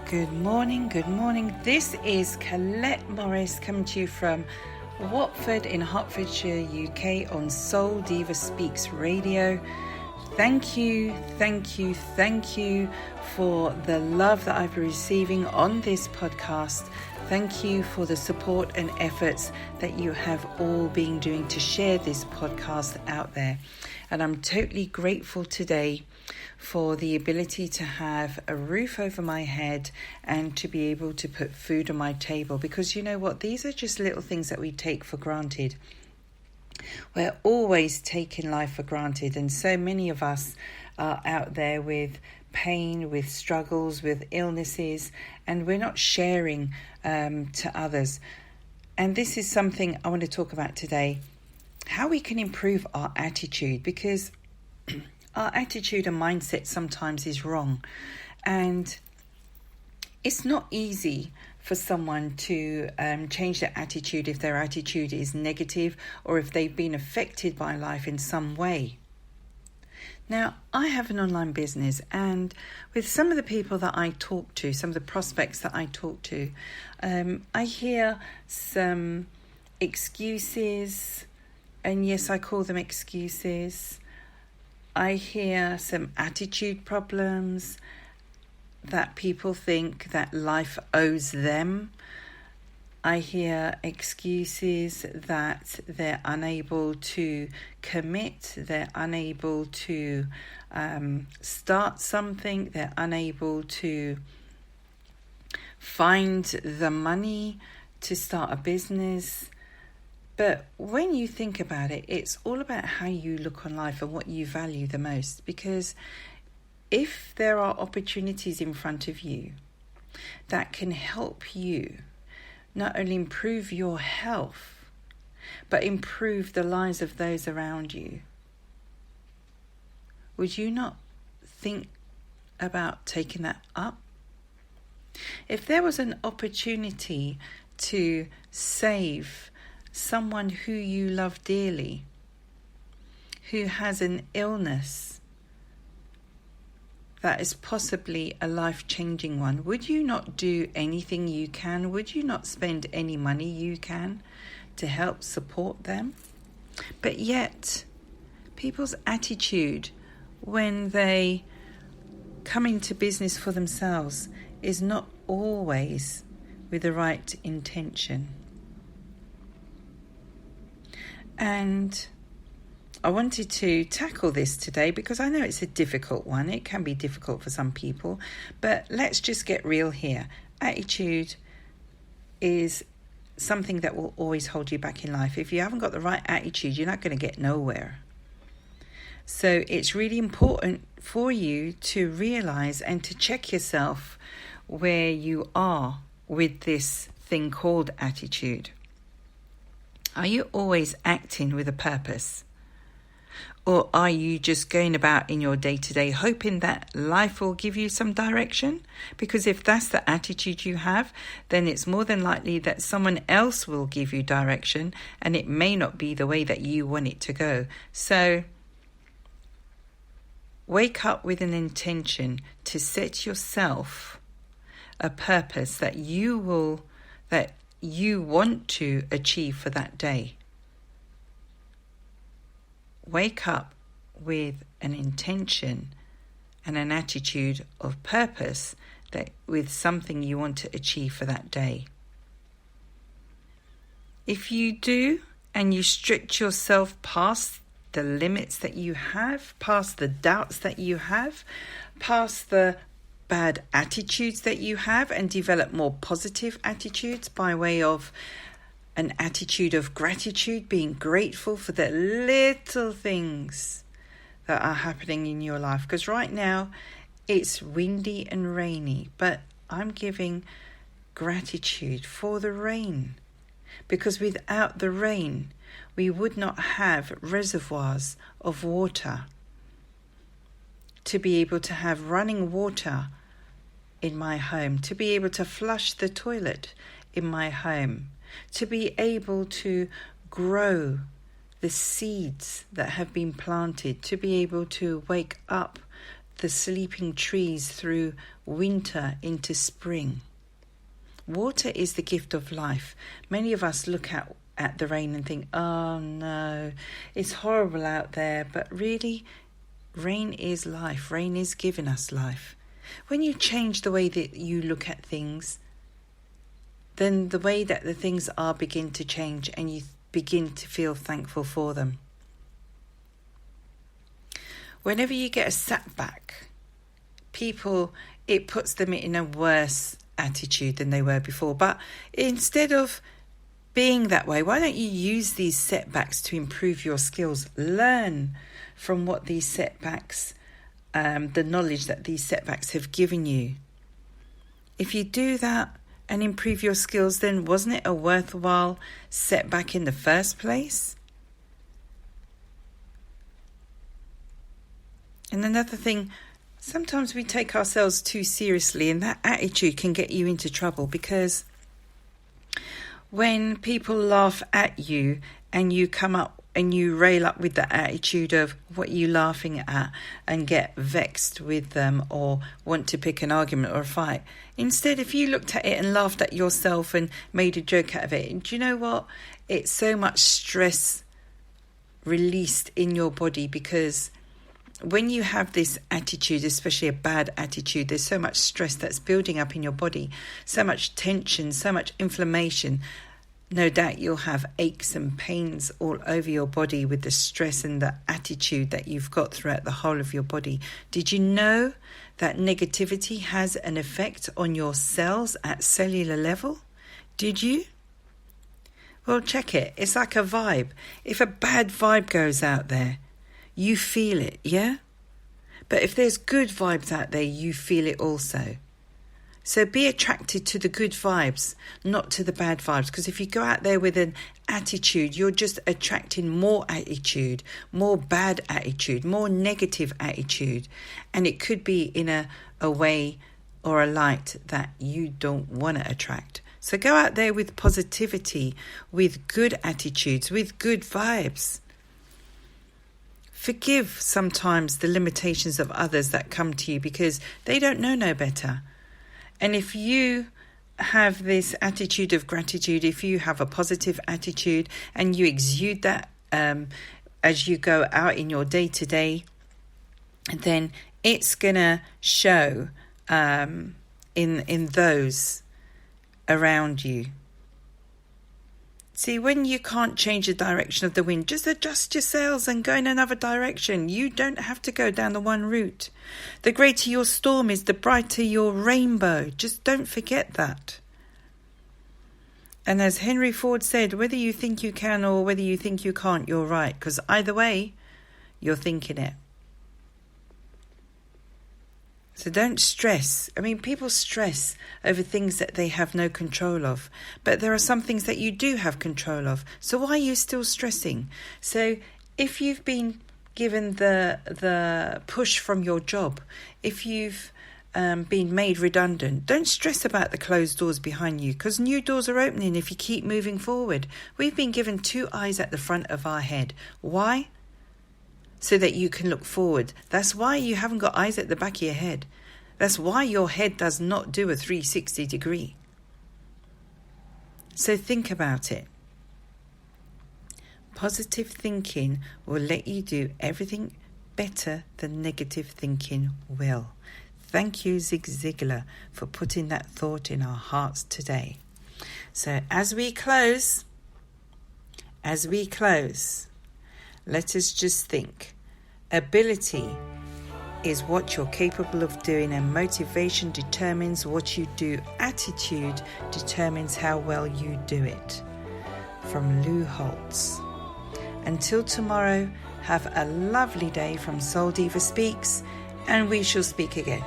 Good morning. This is Colette Morris coming to you from Watford in Hertfordshire, UK on Soul Diva Speaks Radio. Thank you for the love that I've been receiving on this podcast. Thank you for the support and efforts that you have all been doing to share this podcast out there. And I'm totally grateful today for the ability to have a roof over my head and to be able to put food on my table. Because you know what? These are just little things that we take for granted. We're always taking life for granted, and so many of us are out there with pain, with struggles, with illnesses, and we're not sharing to others. And this is something I want to talk about today, how we can improve our attitude, because our attitude and mindset sometimes is wrong, and it's not easy for someone to change their attitude if their attitude is negative or if they've been affected by life in some way. Now, I have an online business, and with some of the people that I talk to, some of the prospects that I talk to, I hear some excuses, and yes, I call them excuses. I hear some attitude problems, that people think that life owes them. I hear excuses that they're unable to commit, they're unable to start something, they're unable to find the money to start a business. But when you think about it, it's all about how you look on life and what you value the most. Because if there are opportunities in front of you that can help you not only improve your health, but improve the lives of those around you, would you not think about taking that up? If there was an opportunity to save someone who you love dearly, who has an illness that is possibly a life-changing one, would you not do anything you can? Would you not spend any money you can to help support them? But yet, people's attitude when they come into business for themselves is not always with the right intention. And I wanted to tackle this today because I know it's a difficult one. It can be difficult for some people, but let's just get real here. Attitude is something that will always hold you back in life. If you haven't got the right attitude, you're not going to get nowhere. So it's really important for you to realize and to check yourself where you are with this thing called attitude. Are you always acting with a purpose? Or are you just going about in your day-to-day hoping that life will give you some direction? Because if that's the attitude you have, then it's more than likely that someone else will give you direction, and it may not be the way that you want it to go. So wake up with an intention to set yourself a purpose that you want to achieve for that day. Wake up with an intention and an attitude of purpose that with something you want to achieve for that day. If you do, and you stretch yourself past the limits that you have, past the doubts that you have, past the bad attitudes that you have, and develop more positive attitudes by way of an attitude of gratitude, being grateful for the little things that are happening in your life. Because right now it's windy and rainy, but I'm giving gratitude for the rain. Because without the rain, we would not have reservoirs of water to be able to have running water in my home, to be able to flush the toilet in my home, to be able to grow the seeds that have been planted, to be able to wake up the sleeping trees through winter into spring. Water is the gift of life. Many of us look at the rain and think, oh no, it's horrible out there. But really, rain is life. Rain is giving us life. When you change the way that you look at things, then the way that the things are begin to change and you begin to feel thankful for them. Whenever you get a setback, it puts them in a worse attitude than they were before. But instead of being that way, why don't you use these setbacks to improve your skills? Learn from what these setbacks, the knowledge that these setbacks have given you. If you do that and improve your skills, then wasn't it a worthwhile setback in the first place? And another thing, sometimes we take ourselves too seriously, and that attitude can get you into trouble, because when people laugh at you and you come up and you rail up with the attitude of what you're laughing at and get vexed with them or want to pick an argument or a fight, instead, if you looked at it and laughed at yourself and made a joke out of it, do you know what? It's so much stress released in your body, because when you have this attitude, especially a bad attitude, there's so much stress that's building up in your body, so much tension, so much inflammation. No doubt you'll have aches and pains all over your body with the stress and the attitude that you've got throughout the whole of your body. Did you know that negativity has an effect on your cells at cellular level? Did you? Well, check it. It's like a vibe. If a bad vibe goes out there, you feel it, yeah? But if there's good vibes out there, you feel it also. So be attracted to the good vibes, not to the bad vibes. Because if you go out there with an attitude, you're just attracting more attitude, more bad attitude, more negative attitude. And it could be in a way or a light that you don't want to attract. So go out there with positivity, with good attitudes, with good vibes. Forgive sometimes the limitations of others that come to you, because they don't know no better. And if you have this attitude of gratitude, if you have a positive attitude and you exude that as you go out in your day-to-day, then it's going to show in those around you. See, when you can't change the direction of the wind, just adjust your sails and go in another direction. You don't have to go down the one route. The greater your storm is, the brighter your rainbow. Just don't forget that. And as Henry Ford said, whether you think you can or whether you think you can't, you're right. Because either way, you're thinking it. So don't stress. I mean, people stress over things that they have no control of. But there are some things that you do have control of. So why are you still stressing? So if you've been given the push from your job, if you've been made redundant, don't stress about the closed doors behind you, because new doors are opening if you keep moving forward. We've been given 2 eyes at the front of our head. Why? So that you can look forward. That's why you haven't got eyes at the back of your head. That's why your head does not do a 360 degree. So think about it. Positive thinking will let you do everything better than negative thinking will. Thank you, Zig Ziglar, for putting that thought in our hearts today. So as we close, let us just think. Ability is what you're capable of doing, and motivation determines what you do. Attitude determines how well you do it. From Lou Holtz. Until tomorrow, have a lovely day from Soul Diva Speaks, and we shall speak again.